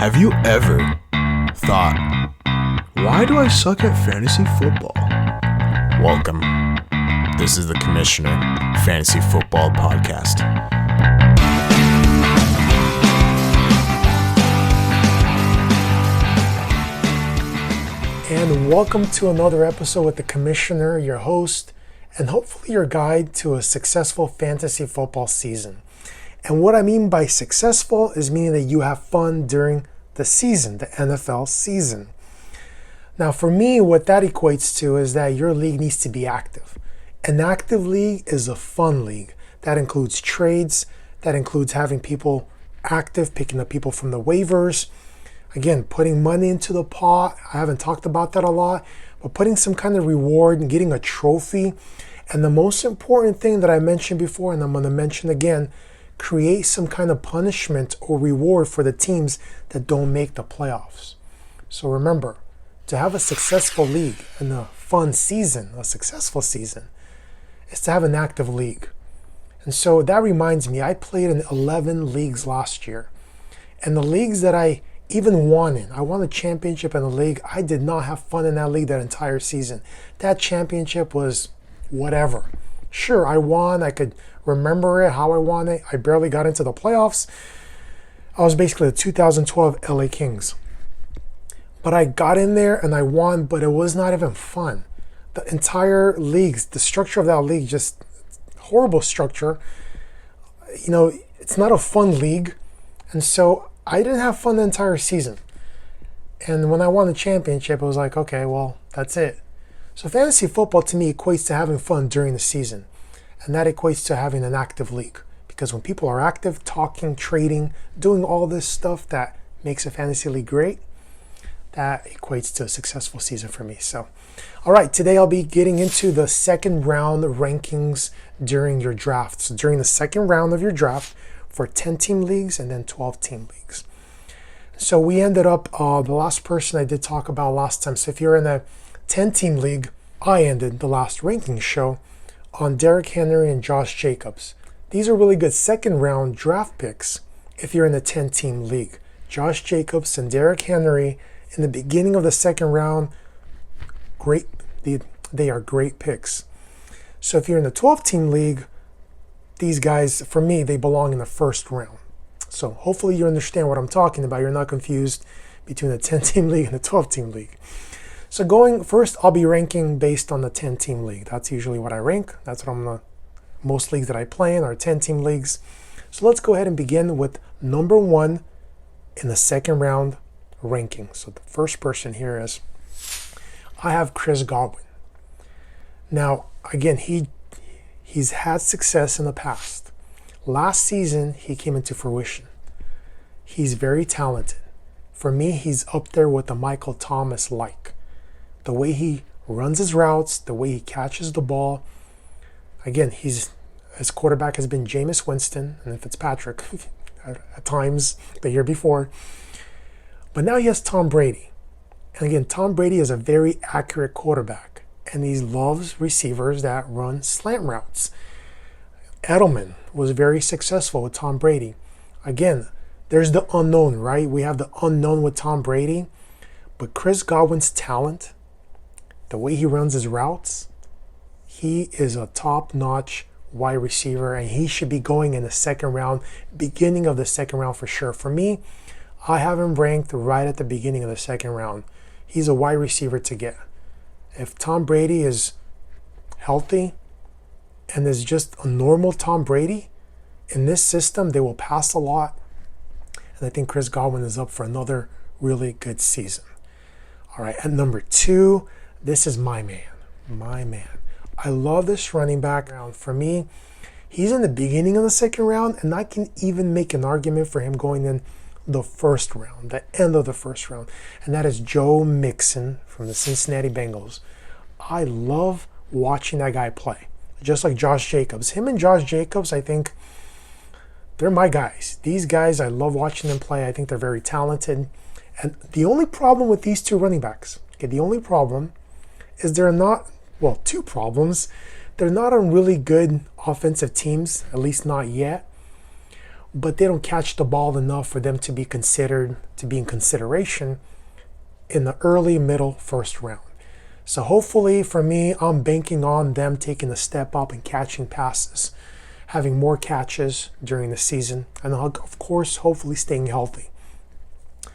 Have you ever thought, why do I suck at fantasy football? Welcome. This is the Commissioner Fantasy Football Podcast. And welcome to another episode with the Commissioner, your host, and hopefully your guide to a successful fantasy football season. And what I mean by successful is meaning that you have fun during the season, the NFL season. Now, for me, what that equates to is that your league needs to be active. An active league is a fun league. That includes trades, that includes having people active, picking up people from the waivers. Again, putting money into the pot. I haven't talked about that a lot, but putting some kind of reward and getting a trophy. And the most important thing that I mentioned before, and I'm going to mention again, create some kind of punishment or reward for the teams that don't make the playoffs. So remember, to have a successful league and a fun season, a successful season, is to have an active league. And so that reminds me, I played in 11 leagues last year. And the leagues that I even won in, I won a championship in a league. I did not have fun in that league that entire season. That championship was whatever. Sure, I won. I could remember it, how I won it. I barely got into the playoffs. I was basically the 2012 LA Kings. But I got in there and I won, but it was not even fun. The entire leagues, the structure of that league, just horrible structure. You know, it's not a fun league. And so I didn't have fun the entire season. And when I won the championship, I was like, okay, well, that's it. So fantasy football to me equates to having fun during the season. And that equates to having an active league. Because when people are active, talking, trading, doing all this stuff that makes a fantasy league great, that equates to a successful season for me. So, all right, today I'll be getting into the second round rankings during your draft. So during the second round of your draft for 10-team leagues and then 12-team leagues. So we ended up, the last person I did talk about last time. So if you're in a 10-team league, I ended the last ranking show on Derrick Henry and Josh Jacobs. These are really good second round draft picks if you're in a 10-team league. Josh Jacobs and Derrick Henry in the beginning of the second round, great. They are great picks. So if you're in the 12-team league, these guys, for me, they belong in the first round. So hopefully you understand what I'm talking about. You're not confused between the 10-team league and the 12-team league. So going first, I'll be ranking based on the 10-team league. That's usually what I rank. That's what I'm gonna, most leagues that I play in are 10-team leagues. So let's go ahead and begin with number one in the second round ranking. So the first person here is, I have Chris Godwin. Now, again, he's had success in the past. Last season, he came into fruition. He's very talented. For me, he's up there with the Michael Thomas-like. The way he runs his routes, the way he catches the ball. Again, his quarterback has been Jameis Winston and Fitzpatrick at times the year before. But now he has Tom Brady. And again, Tom Brady is a very accurate quarterback. And he loves receivers that run slant routes. Edelman was very successful with Tom Brady. Again, there's the unknown, right? We have the unknown with Tom Brady. But Chris Godwin's talent, the way he runs his routes, he is a top-notch wide receiver, and he should be going in the second round, beginning of the second round for sure. For me, I have him ranked right at the beginning of the second round. He's a wide receiver to get. If Tom Brady is healthy and is just a normal Tom Brady, in this system, they will pass a lot. And I think Chris Godwin is up for another really good season. All right, at number two, this is my man. I love this running back. For me, he's in the beginning of the second round, and I can even make an argument for him going in the first round, the end of the first round, and that is Joe Mixon from the Cincinnati Bengals. I love watching that guy play, just like Josh Jacobs. Him and Josh Jacobs, I think, they're my guys. These guys, I love watching them play. I think they're very talented. And the only problem with these two running backs, the only problem is they're not, well, two problems. They're not on really good offensive teams, at least not yet. but they don't catch the ball enough for them to be in consideration in the early, middle, first round. So hopefully for me, I'm banking on them taking a step up and catching passes, having more catches during the season, and of course, hopefully staying healthy.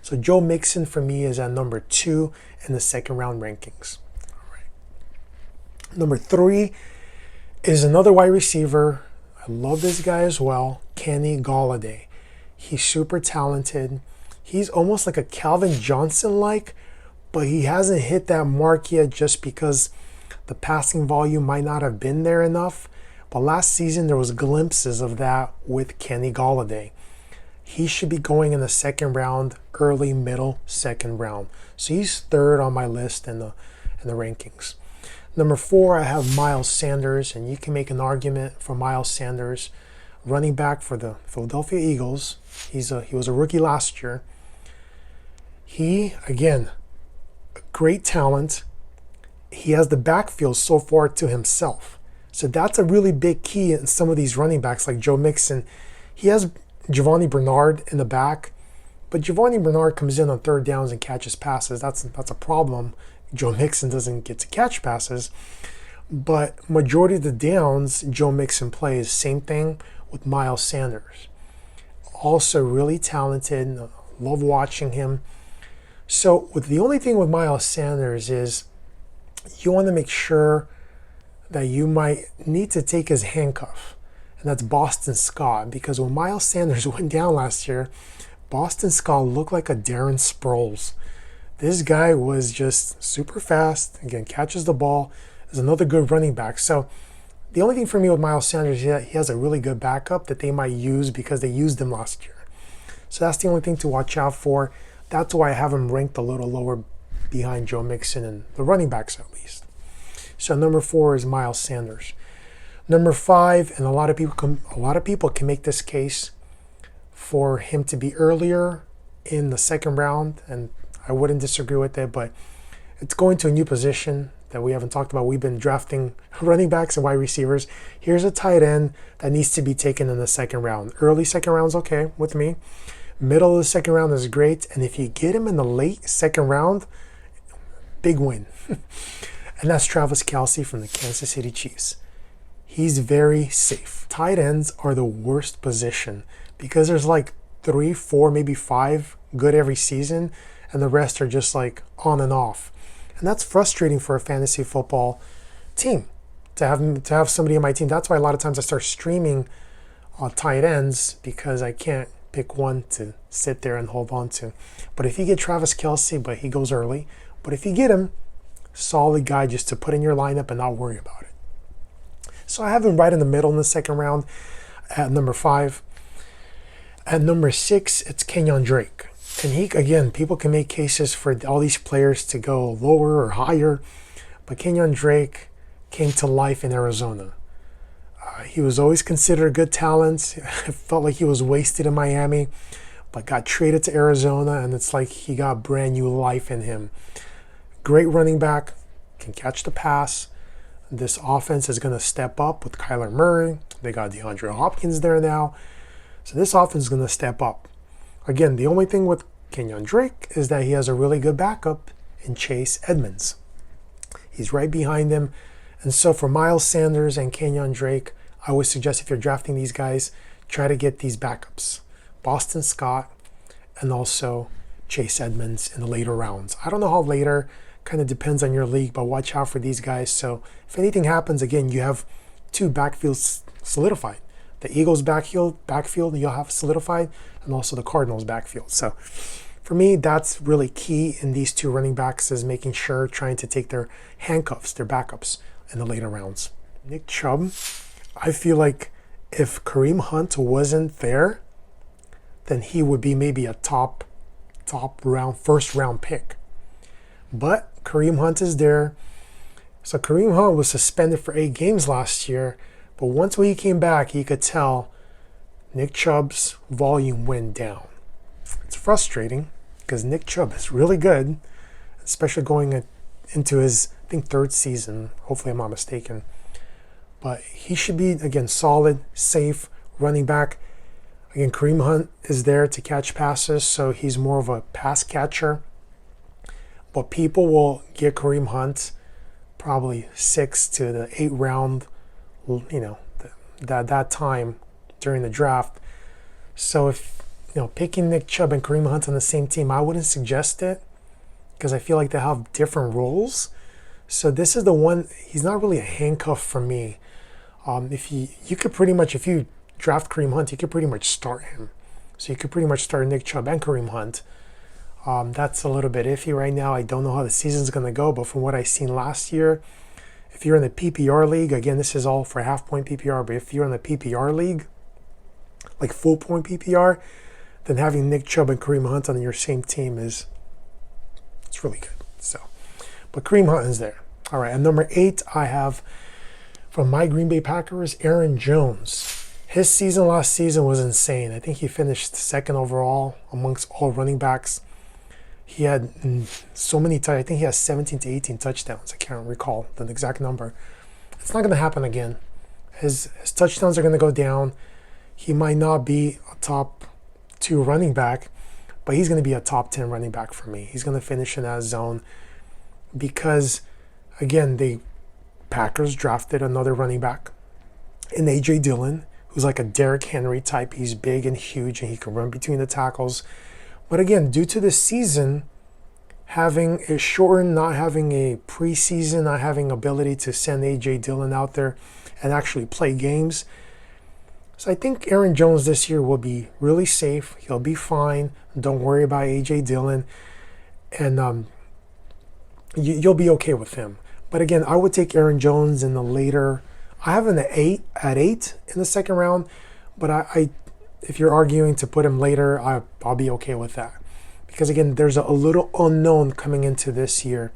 So Joe Mixon for me is at number 2 in the second round rankings. All right. Number 3 is another wide receiver. I love this guy as well, Kenny Golladay. He's super talented. He's almost like a Calvin Johnson-like, but he hasn't hit that mark yet just because the passing volume might not have been there enough. But last season, there was glimpses of that with Kenny Golladay. He should be going in the second round, early, middle, second round. So he's third on my list in the rankings. Number 4, I have Miles Sanders, and you can make an argument for Miles Sanders, running back for the Philadelphia Eagles. He was a rookie last year. He, again, great talent. He has the backfield so far to himself. So that's a really big key in some of these running backs like Joe Mixon. He has Giovanni Bernard in the back, but Giovanni Bernard comes in on third downs and catches passes. That's a problem. Joe Mixon doesn't get to catch passes. But majority of the downs Joe Mixon plays, same thing with Miles Sanders. Also really talented. Love watching him. So the only thing with Miles Sanders is you want to make sure that you might need to take his handcuff, and that's Boston Scott, because when Miles Sanders went down last year, Boston Scott looked like a Darren Sproles. This guy was just super fast, again, catches the ball, is another good running back. So the only thing for me with Miles Sanders is that he has a really good backup that they might use because they used him last year. So that's the only thing to watch out for. That's why I have him ranked a little lower behind Joe Mixon and the running backs at least. So number 4 is Miles Sanders. Number 5, and a lot of people can make this case for him to be earlier in the second round, and I wouldn't disagree with it, but it's going to a new position that we haven't talked about. We've been drafting running backs and wide receivers. Here's a tight end that needs to be taken in the second round. Early second round's okay with me. Middle of the second round is great, and if you get him in the late second round, big win. And that's Travis Kelce from the Kansas City Chiefs. He's very safe. Tight ends are the worst position because there's like 3, 4, maybe 5 good every season, and the rest are just like on and off. And that's frustrating for a fantasy football team to have somebody on my team. That's why a lot of times I start streaming tight ends because I can't pick one to sit there and hold on to. But if you get Travis Kelce, but he goes early, but if you get him, solid guy just to put in your lineup and not worry about it. So I have him right in the middle in the second round at number 5. At number 6, it's Kenyon Drake. And he, again, people can make cases for all these players to go lower or higher, but Kenyon Drake came to life in Arizona. He was always considered a good talent. It felt like he was wasted in Miami, but got traded to Arizona, and it's like he got brand new life in him. Great running back, can catch the pass. This offense is going to step up with Kyler Murray. They got DeAndre Hopkins there now. So this offense is going to step up. Again, the only thing with Kenyon Drake is that he has a really good backup in Chase Edmonds. He's right behind him. And so for Miles Sanders and Kenyon Drake, I would suggest if you're drafting these guys, try to get these backups. Boston Scott and also Chase Edmonds in the later rounds. I don't know how later, kind of depends on your league, but watch out for these guys. So if anything happens, again, you have 2 backfields solidified. The Eagles backfield you'll have solidified, and also the Cardinals backfield. So for me, that's really key in these 2 running backs, is making sure, trying to take their handcuffs, their backups in the later rounds. Nick Chubb, I feel like if Kareem Hunt wasn't there, then he would be maybe a top round, first round pick. But Kareem Hunt is there. So Kareem Hunt was suspended for 8 games last year, but once when he came back, you could tell Nick Chubb's volume went down. It's frustrating because Nick Chubb is really good, especially going into his, I think, 3rd season. Hopefully I'm not mistaken. But he should be, again, solid, safe running back. Again, Kareem Hunt is there to catch passes, so he's more of a pass catcher. But people will get Kareem Hunt probably 6 to the 8 round, that time during the draft. So if picking Nick Chubb and Kareem Hunt on the same team, I wouldn't suggest it because I feel like they have different roles. So this is the one. He's not really a handcuff for me. If you draft Kareem Hunt, you could pretty much start him. So you could pretty much start Nick Chubb and Kareem Hunt. That's a little bit iffy right now. I don't know how the season's going to go, but from what I've seen last year, if you're in the PPR league, again, this is all for half-point PPR, but if you're in the PPR league, like full-point PPR, then having Nick Chubb and Kareem Hunt on your same team it's really good. So, but Kareem Hunt is there. All right, at number 8, I have from my Green Bay Packers, Aaron Jones. His season last season was insane. I think he finished second overall amongst all running backs. He had so many I think he has 17 to 18 touchdowns. I can't recall the exact number. It's not going to happen again. His touchdowns are going to go down. He might not be a top 2 running back, but he's going to be a top 10 running back for me. He's going to finish in that zone because, again, the Packers drafted another running back in A.J. Dillon, who's like a Derrick Henry type. He's big and huge, and he can run between the tackles. But again, due to this season having it shortened, not having a preseason, not having ability to send A.J. Dillon out there and actually play games, so I think Aaron Jones this year will be really safe. He'll be fine. Don't worry about A.J. Dillon. And you'll be okay with him. But again, I would take Aaron Jones in the later. I have him at 8 in the second round. But I if you're arguing to put him later, I'll be okay with that. Because again, there's a little unknown coming into this year.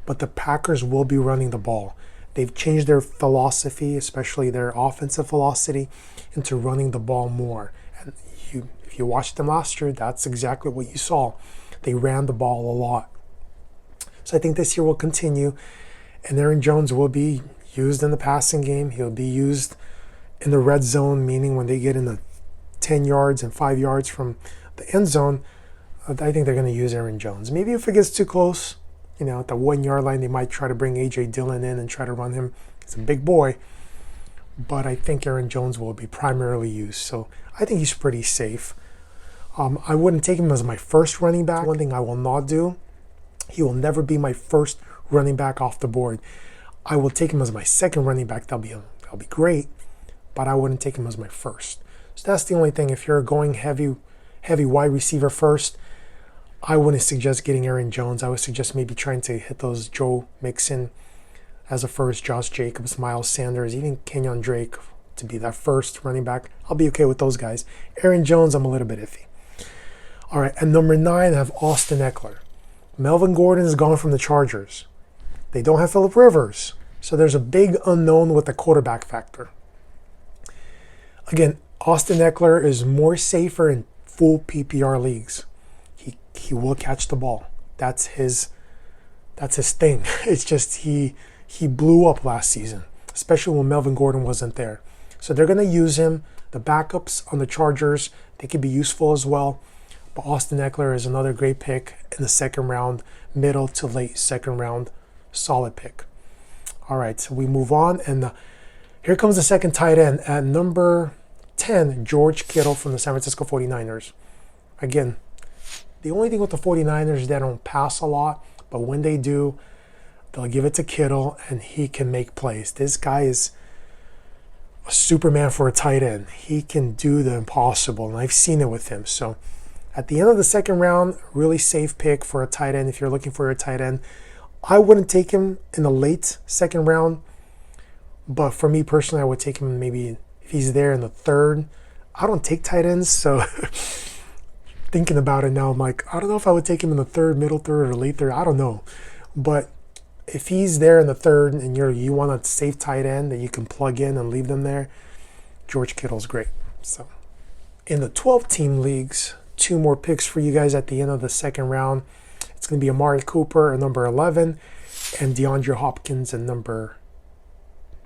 But the Packers will be running the ball. They've changed their philosophy, especially their offensive philosophy, into running the ball more. And if you watched them last year, that's exactly what you saw. They ran the ball a lot. So I think this year will continue. And Aaron Jones will be used in the passing game. He'll be used in the red zone, meaning when they get in the 10 yards and 5 yards from the end zone, I think they're going to use Aaron Jones. Maybe if it gets too close, at the 1 yard line, they might try to bring A.J. Dillon in and try to run him. He's a big boy. But I think Aaron Jones will be primarily used. So I think he's pretty safe. I wouldn't take him as my first running back. One thing I will not do, he will never be my first running back off the board. I will take him as my second running back. That'll be great. But I wouldn't take him as my first. So that's the only thing. If you're going heavy wide receiver first, I wouldn't suggest getting Aaron Jones. I would suggest maybe trying to hit those Joe Mixon as a first, Josh Jacobs, Miles Sanders, even Kenyon Drake to be that first running back. I'll be okay with those guys. Aaron Jones, I'm a little bit iffy. All right, at number 9, I have Austin Eckler. Melvin Gordon is gone from the Chargers. They don't have Phillip Rivers. So there's a big unknown with the quarterback factor. Again, Austin Eckler is more safer in full PPR leagues. He will catch the ball. That's his thing. It's just he blew up last season, especially when Melvin Gordon wasn't there. So they're going to use him. The backups on the Chargers, they could be useful as well. But Austin Eckler is another great pick in the second round, middle to late second round, solid pick. All right, so we move on, and here comes the second tight end at number 10, George Kittle from the San Francisco 49ers. Again, the only thing with the 49ers is they don't pass a lot, but when they do, they'll give it to Kittle, and he can make plays. This guy is a Superman for a tight end. He can do the impossible, and I've seen it with him. So at the end of the second round, really safe pick for a tight end if you're looking for a tight end. I wouldn't take him in the late second round, but for me personally, I would take him maybe if he's there in the third. I don't take tight ends, so thinking about it now, I'm like, I don't know if I would take him in the third, middle third, or late third. I don't know. But if he's there in the third and you want a safe tight end that you can plug in and leave them there, George Kittle's great. So in the 12-team leagues, 2 more picks for you guys at the end of the second round. It's going to be Amari Cooper at number 11 and DeAndre Hopkins at number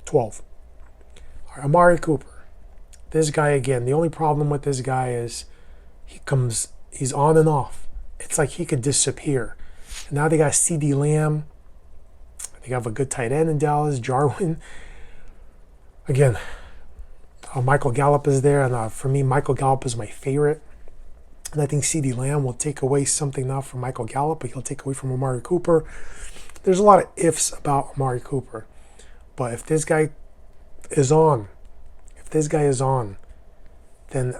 12. All right, Amari Cooper. This guy, again, the only problem with this guy is he's on and off. It's like he could disappear. And now they got CeeDee Lamb. They have a good tight end in Dallas, Jarwin. Again, Michael Gallup is there, and for me, Michael Gallup is my favorite. And I think CeeDee Lamb will take away something now from Michael Gallup, but he'll take away from Amari Cooper. There's a lot of ifs about Amari Cooper. But if this guy is on, then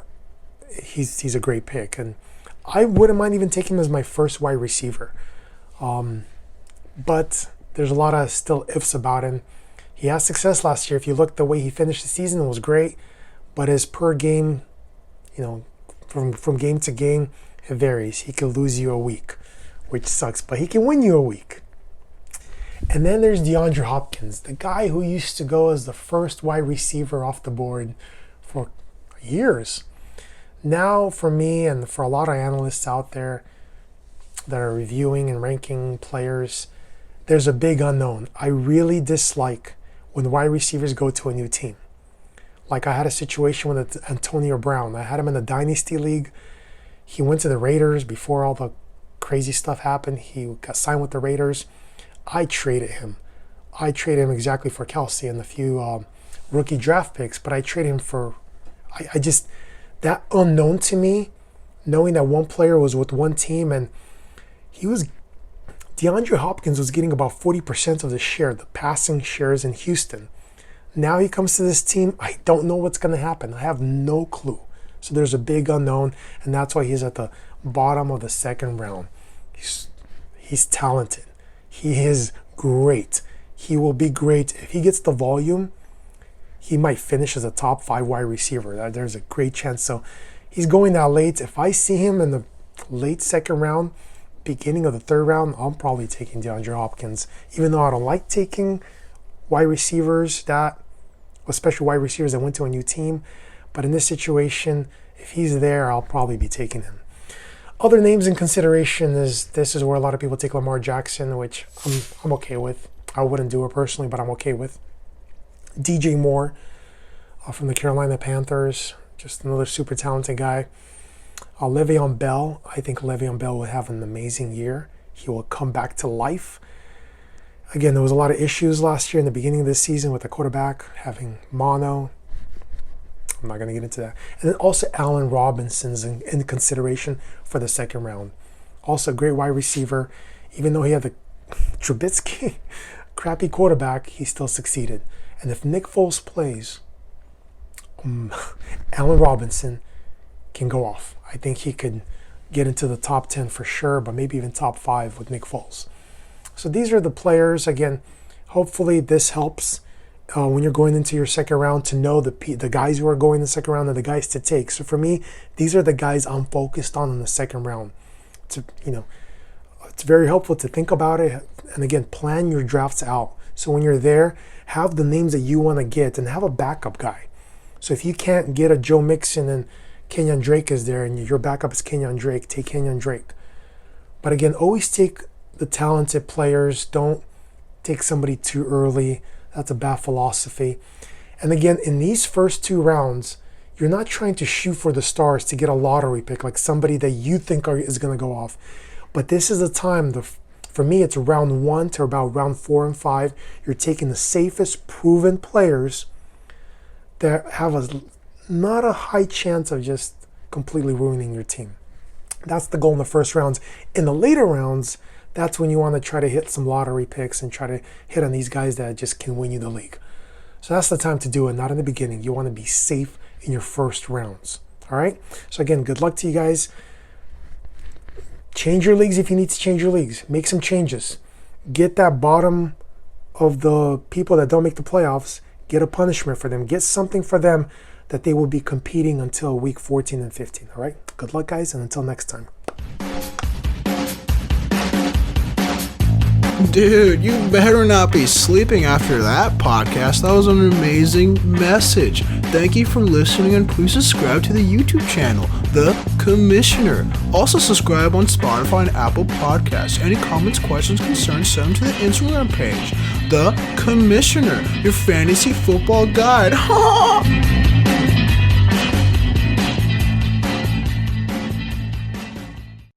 he's a great pick. And I wouldn't mind even taking him as my first wide receiver. But there's a lot of still ifs about him. He had success last year. If you look the way he finished the season, it was great. But his per game, from game to game, it varies. He could lose you a week, which sucks, but he can win you a week. And then there's DeAndre Hopkins, the guy who used to go as the first wide receiver off the board for years. Now, for me and for a lot of analysts out there that are reviewing and ranking players, there's a big unknown. I really dislike when wide receivers go to a new team. Like I had a situation with Antonio Brown. I had him in the Dynasty League. He went to the Raiders before all the crazy stuff happened. He got signed with the Raiders. I traded him. I traded him exactly for Kelsey and a few rookie draft picks, but I traded him for, that unknown to me, knowing that one player was with one team and DeAndre Hopkins was getting about 40% of the share, the passing shares in Houston. Now he comes to this team. I don't know what's going to happen. I have no clue. So there's a big unknown, and that's why he's at the bottom of the second round. He's talented. He is great. He will be great. If he gets the volume, he might finish as a top 5 wide receiver. There's a great chance. So he's going that late. If I see him in the late second round, beginning of the third round, I'm probably taking DeAndre Hopkins. Even though I don't like taking wide receivers especially wide receivers that went to a new team. But in this situation, if he's there, I'll probably be taking him. Other names in consideration this is where a lot of people take Lamar Jackson, which I'm okay with. I wouldn't do it personally, but I'm okay with. DJ Moore from the Carolina Panthers, just another super talented guy. Le'Veon Bell, I think Le'Veon Bell will have an amazing year. He will come back to life. Again, there was a lot of issues last year in the beginning of this season with the quarterback having mono. I'm not going to get into that. And then also Allen Robinson's in consideration for the second round. Also a great wide receiver. Even though he had the Trubisky crappy quarterback, he still succeeded. And if Nick Foles plays, Allen Robinson can go off. I think he could get into the top 10 for sure, but maybe even top 5 with Nick Foles. So these are the players. Again, hopefully this helps when you're going into your second round to know the guys who are going in the second round and the guys to take. So for me, these are the guys I'm focused on in the second round. It's very helpful to think about it. And again, plan your drafts out. So when you're there, have the names that you want to get and have a backup guy. So if you can't get a Joe Mixon and Kenyon Drake is there and your backup is Kenyon Drake, take Kenyon Drake. But again, always take the talented players. Don't take somebody too early. That's a bad philosophy. And again, in these first 2 rounds, you're not trying to shoot for the stars to get a lottery pick, like somebody that you think is going to go off. But this is the time, for me, it's round 1 to about round 4 and 5. You're taking the safest, proven players that have not a high chance of just completely ruining your team. That's the goal in the first rounds. In the later rounds, that's when you want to try to hit some lottery picks and try to hit on these guys that just can win you the league. So that's the time to do it, not in the beginning. You want to be safe in your first rounds. All right? So again, good luck to you guys. Change your leagues if you need to change your leagues. Make some changes. Get that bottom of the people that don't make the playoffs, get a punishment for them. Get something for them that they will be competing until week 14 and 15. All right? Good luck, guys, and until next time. Dude, you better not be sleeping after that podcast. That was an amazing message. Thank you for listening, and please subscribe to the YouTube channel, The Commissioner. Also subscribe on Spotify and Apple Podcasts. Any comments, questions, concerns, send them to the Instagram page, The Commissioner, your fantasy football guide.